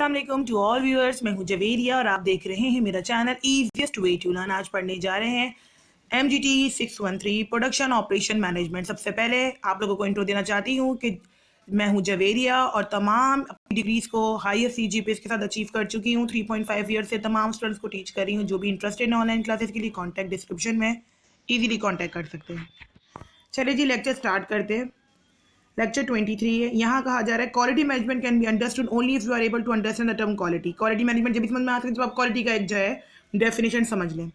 अस्सलाम to all viewers, मैं हूं जवेरिया और आप देख रहे हैं मेरा channel easiest way to learn. आज पढ़ने जा रहे हैं MGT 613 प्रोडक्शन ऑपरेशन मैनेजमेंट। सबसे पहले आप लोगों को इंट्रो देना चाहती हूं कि मैं हूं जवेरिया और तमाम अपनी डिग्रीज़ को हायर CGPA के साथ अचीव कर चुकी हूं। 3.5 ईयर से तमाम स्टूडेंट्स को टीच कर रही हूँ। जो भी इंटरेस्टेड है ऑनलाइन क्लासेस के लिए कॉन्टैक्ट डिस्क्रिप्शन में ईजीली कॉन्टैक्ट कर सकते हैं। चलिए जी, लेक्चर स्टार्ट करते हैं। लेक्चर 23 है। यहाँ कहा जा रहा है quality management can be understood only if you are able to understand the term quality. Quality management जब समझ में आ सकते जब आप क्वालिटी का एक जो है डेफिनेशन समझ लें।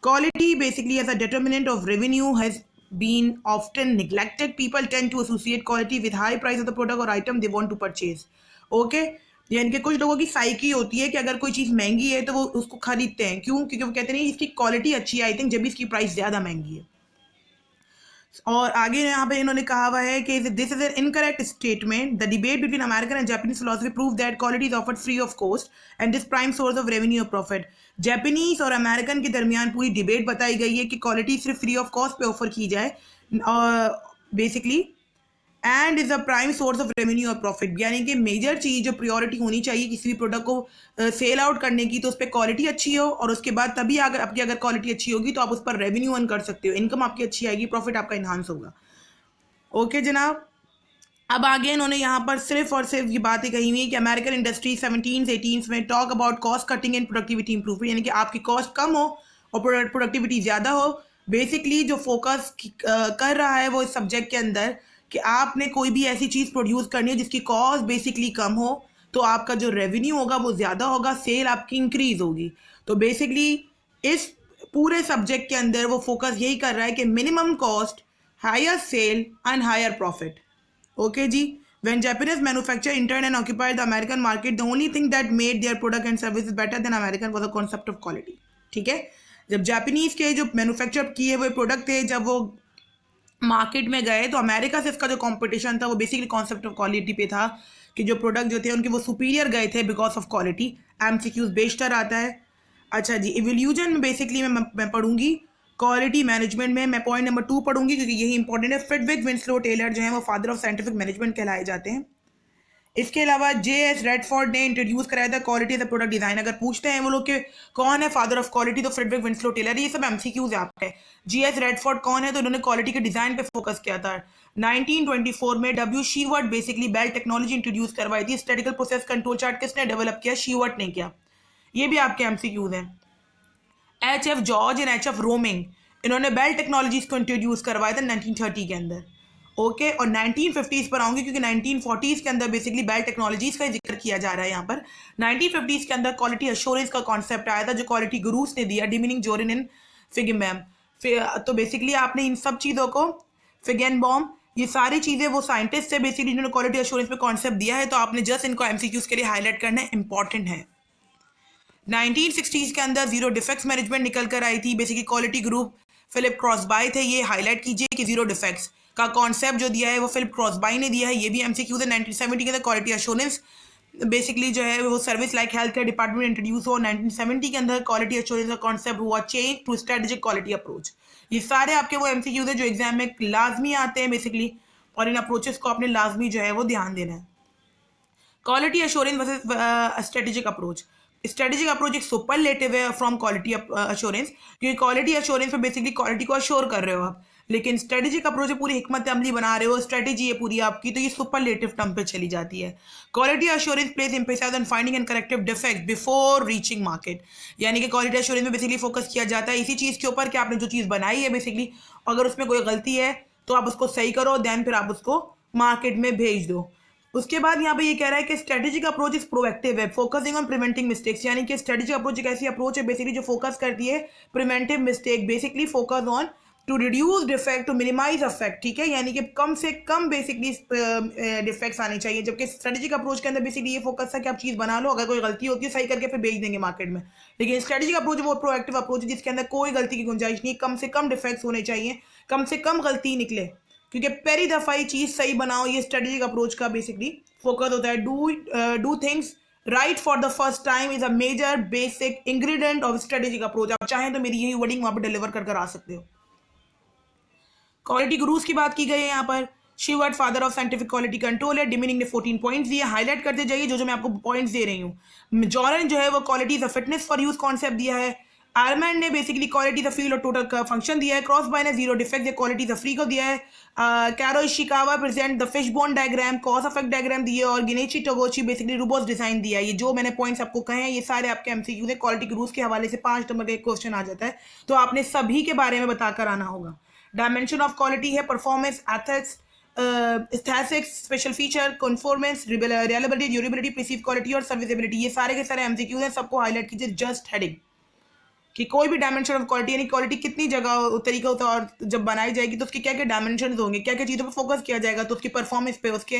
Quality basically as a determinant of revenue has been often neglected. People tend to associate quality with high price of the product और item they want to purchase. Okay, यानी कि कुछ लोगों की साइकी होती है कि अगर कोई चीज़ महंगी है तो वो उसको खरीदते हैं। क्यों? क्योंकि वो कहते हैं इसकी क्वालिटी अच्छी है, आई थिंक, जब इसकी प्राइस ज़्यादा महंगी है। और आगे यहाँ पे इन्होंने कहा हुआ है कि this is an incorrect statement. The debate between American and Japanese philosophy prove that quality is offered free of cost and this prime source of revenue और प्रॉफिट। जापानीज और अमेरिकन के दरमियान पूरी डिबेट बताई गई है कि क्वालिटी सिर्फ फ्री ऑफ कॉस्ट पे ऑफर की जाए basically, and is a prime source of revenue और प्रॉफिट। यानी कि मेजर चीज़ जो प्रायोरिटी होनी चाहिए किसी भी प्रोडक्ट को सेल आउट करने की, तो उस पर क्वालिटी अच्छी हो और उसके बाद तभी अगर क्वालिटी अच्छी होगी तो आप उस पर रेवेन्यू अर्न कर सकते हो, इनकम आपकी अच्छी आएगी, प्रॉफिट आपका इन्हांस होगा। ओके जनाब, अब आगे इन्होंने यहाँ पर सिर्फ और सिर्फ ये बातें कही हुई है कि अमेरिकन इंडस्ट्री 17 में talk about cost cutting and productivity improvement, यानी कि आपकी कॉस्ट कम हो और प्रोडक्टिविटी ज़्यादा हो। बेसिकली जो फोकस कर रहा है वो इस सब्जेक्ट के अंदर कि आपने कोई भी ऐसी चीज़ प्रोड्यूस करनी है जिसकी कॉस्ट बेसिकली कम हो, तो आपका जो रेवेन्यू होगा वो ज़्यादा होगा, सेल आपकी इंक्रीज होगी। तो बेसिकली इस पूरे सब्जेक्ट के अंदर वो फोकस यही कर रहा है कि minimum cost, higher sale and higher profit. Okay जी, when Japanese manufacturer entered and occupied the American market, the only thing that made their product and services better than American was the concept of quality। ठीक है, जब Japanese के जो manufacture किए हुए product थे जब वो मार्केट में गए तो अमेरिका से इसका जो कंपटीशन था वो बेसिकली कॉन्सेप्ट ऑफ क्वालिटी पे था कि जो प्रोडक्ट जो थे उनके वो सुपीरियर गए थे बिकॉज ऑफ क्वालिटी। MCQs बेशतर आता है। अच्छा जी, इवोल्यूशन में बेसिकली मैं पढ़ूंगी क्वालिटी मैनेजमेंट में, मैं पॉइंट नंबर 2 पढ़ूंगी क्योंकि यही इंपॉर्टेंट है। फ्रेडरिक विंस्लो टेलर जो है वो फादर ऑफ साइंटिफिक मैनेजमेंट कहलाए जाते हैं। इसके अलावा JS रेडफोर्ड ने इंट्रोड्यूस कराया था quality as a product design. अगर पूछते हैं वो लोग के कौन है फादर ऑफ क्वालिटी, तो फ्रेडरिक विंस्लो टेलर। ये सब MCQs है आपके। GS रेडफोर्ड कौन है, तो उन्होंने क्वालिटी के डिजाइन पे फोकस किया था। 1924 में W Shewhart basically Bell technology introduce करवाई थी। स्टैटिकल प्रोसेस कंट्रोल चार्ट किसने डेवलप किया? शीवर्ट ने किया। ये भी आपके MCQs हैं। HF George and HF roaming, इन्होंने बेल टेक्नोलॉजीज को इंट्रोड्यूस करवाया था 1930 के अंदर। ओके, और 1950s पर आऊंगी क्योंकि 1940s के अंदर बेसिकली बेल टेक्नोलॉजीज का जिक्र किया जा रहा है यहाँ पर। 1950s के अंदर क्वालिटी अश्योरेंस का कॉन्सेप्ट आया था जो क्वालिटी गुरुस ने दिया, डिमिनिंग, जोरिन एंड फिगेनबॉम। तो बेसिकली आपने इन सब चीज़ों को, फिगेनबॉम, ये सारी चीज़ें वो साइंटिस्ट है बेसिकली जिन्होंने क्वालिटी अश्योरेंस पे कॉन्सेप्ट दिया है। तो आपने जस्ट इनको MCQs के लिए हाईलाइट करना है, इंपॉर्टेंट है। 1960s के अंदर जीरो डिफेक्ट्स मैनेजमेंट निकल कर आई थी। बेसिकली क्वालिटी ग्रुप फिलिप क्रॉसबाई थे। ये हाईलाइट कीजिए कि जीरो डिफेक्ट्स का कॉन्सेप्ट जो दिया है वो फिलिप क्रॉसबाई ने दिया है। ये भी MCQ है। 1970 के अंदर क्वालिटी एश्योरेंस बेसिकली जो है वो service like health care department introduce हो। 1970 के अंदर क्वालिटी एश्योरेंस का कॉन्सेप्ट हुआ change to strategic quality approach. ये सारे आपके वो MCQ है जो एग्जाम में लाजमी आते हैं बेसिकली, और इन अप्रोचेस को आपने लाजमी जो है वो ध्यान देना है। Quality assurance versus strategic approach. Strategic approach एक सुपरलेटिव है फ्रॉम क्वालिटी एश्योरेंस, क्योंकि क्वालिटी एश्योरेंस में बेसिकली क्वालिटी को अश्योर कर रहे हो आप, लेकिन स्ट्रेटेजिक अप्रोच पूरी हिकमत अमली बना रहे हो, स्ट्रेटेजी है पूरी आपकी, तो ये सुपरलेटिव टर्म पे चली जाती है। Quality assurance place emphasize on finding and corrective defect before reaching market. यानी कि क्वालिटी एश्योरेंस में बेसिकली फोकस किया जाता है इसी चीज़ के ऊपर कि आपने जो चीज़ बनाई है बेसिकली अगर उसमें कोई गलती है तो आप उसको सही करो, देन फिर आप उसको मार्केट में भेज दो। उसके बाद यहाँ पे ये कह रहा है कि स्ट्रेटेजिक अप्रोच इज प्रोएक्टिव है, फोकसिंग ऑन प्रिवेंटिंग मिस्टेक्स। यानी कि स्ट्रेटेजिक अप्रोच एक ऐसी अप्रोच है बेसिकली जो फोकस करती है preventive mistake, basically focus on to reduce defect to minimise affect. ठीक है, यानी कि कम से कम बेसिकली डिफेक्ट्स आने चाहिए, जबकि स्ट्रेटेजिक अप्रोच के अंदर बेसिकली ये फोकस है कि आप चीज़ बना लो, अगर कोई गलती होती है सही करके फिर भेज देंगे मार्केट में। लेकिन स्ट्रेटेजिक अप्रोच वो प्रोएक्टिव अप्रोच है जिसके अंदर कोई गलती की गुंजाइश नहीं, कम से कम डिफेक्ट्स होने चाहिए, कम से कम गलती निकले, क्योंकि पहली दफ़ा ये चीज़ सही बनाओ, ये स्ट्रेटेजिक अप्रोच का बेसिकली फोकस होता है। Do things right for the first time is a major basic ingredient of strategic approach. आप चाहें तो मेरी यही वर्डिंग वहां पर डिलीवर कर आ सकते हो। क्वालिटी गुरुज की बात की गई है यहाँ पर। Shewhart father of scientific quality control है। डिमिनिंग ने 14 पॉइंट्स दिए, हाईलाइट करते जाइए जो मैं आपको पॉइंट्स दे रही हूँ। जॉर्डन जो है वो qualities of fitness for use concept दिया है। आर्मैंड ने बेसिकली क्वालिटीज ऑफ फील्ड और टोटल का फंक्शन दिया है। क्रॉस बाय ने zero defect qualities of free को दिया है। Kaoru Ishikawa present the fish bone diagram, cause effect diagram दिए, और Genichi Taguchi basically robots design दिया है। ये जो मैंने पॉइंट्स आपको कहे हैं ये सारे आपके एमसीक्यू से क्वालिटी के रूल्स के हवाले से 5 नंबर का एक क्वेश्चन आ जाता है, तो आपने सभी के बारे में बताकर आना होगा। डायमेंशन ऑफ क्वालिटी है performance, ethics, aesthetics, special feature, conformance, reliability, durability, perceive quality और सर्विसेबिलिटी। ये सारे के सारे एमसीक्यू हैं, सबको हाईलाइट कीजिए जस्ट हेडिंग कि कोई भी डायमेंशन ऑफ क्वालिटी यानी क्वालिटी कितनी जगह तरीका होता है और जब बनाई जाएगी तो उसके क्या क्या डायमेंशन होंगे, क्या क्या चीज़ों पर फोकस किया जाएगा, तो उसकी परफॉर्मेंस पे, उसके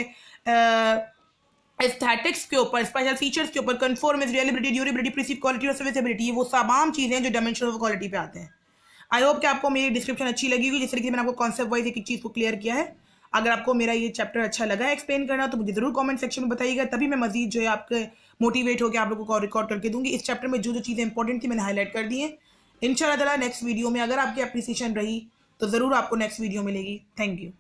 एस्थेटिक्स के ऊपर, स्पेशल फीचर्स के ऊपर, conformance, reliability, durability, perceive quality और सर्विसेबिलिटी, ये वो तमाम चीज़ें हैं जो डायमेंशन ऑफ क्वालिटी पे आते हैं। आई होप कि आपको मेरी डिस्क्रिप्शन अच्छी लगी होगी, जिस तरीके से मैंने आपको कॉन्सेप्ट वाइज एक एक चीज़ को क्लियर किया है। अगर आपको मेरा ये चैप्टर अच्छा लगा है एक्सप्लेन करना तो मुझे जरूर कमेंट सेक्शन में बताइएगा, तभी मैं मजीद जो है आपके मोटिवेट होकर आप लोगों को रिकॉर्ड करके दूंगी। इस चैप्टर में जो जो चीज़ें इंपॉर्टेंट थी मैंने हाईलाइट कर दी है। इंशाल्लाह नेक्स्ट वीडियो में अगर आपकी अप्रिसिएशन रही तो ज़रूर आपको नेक्स्ट वीडियो मिलेगी। Thank you.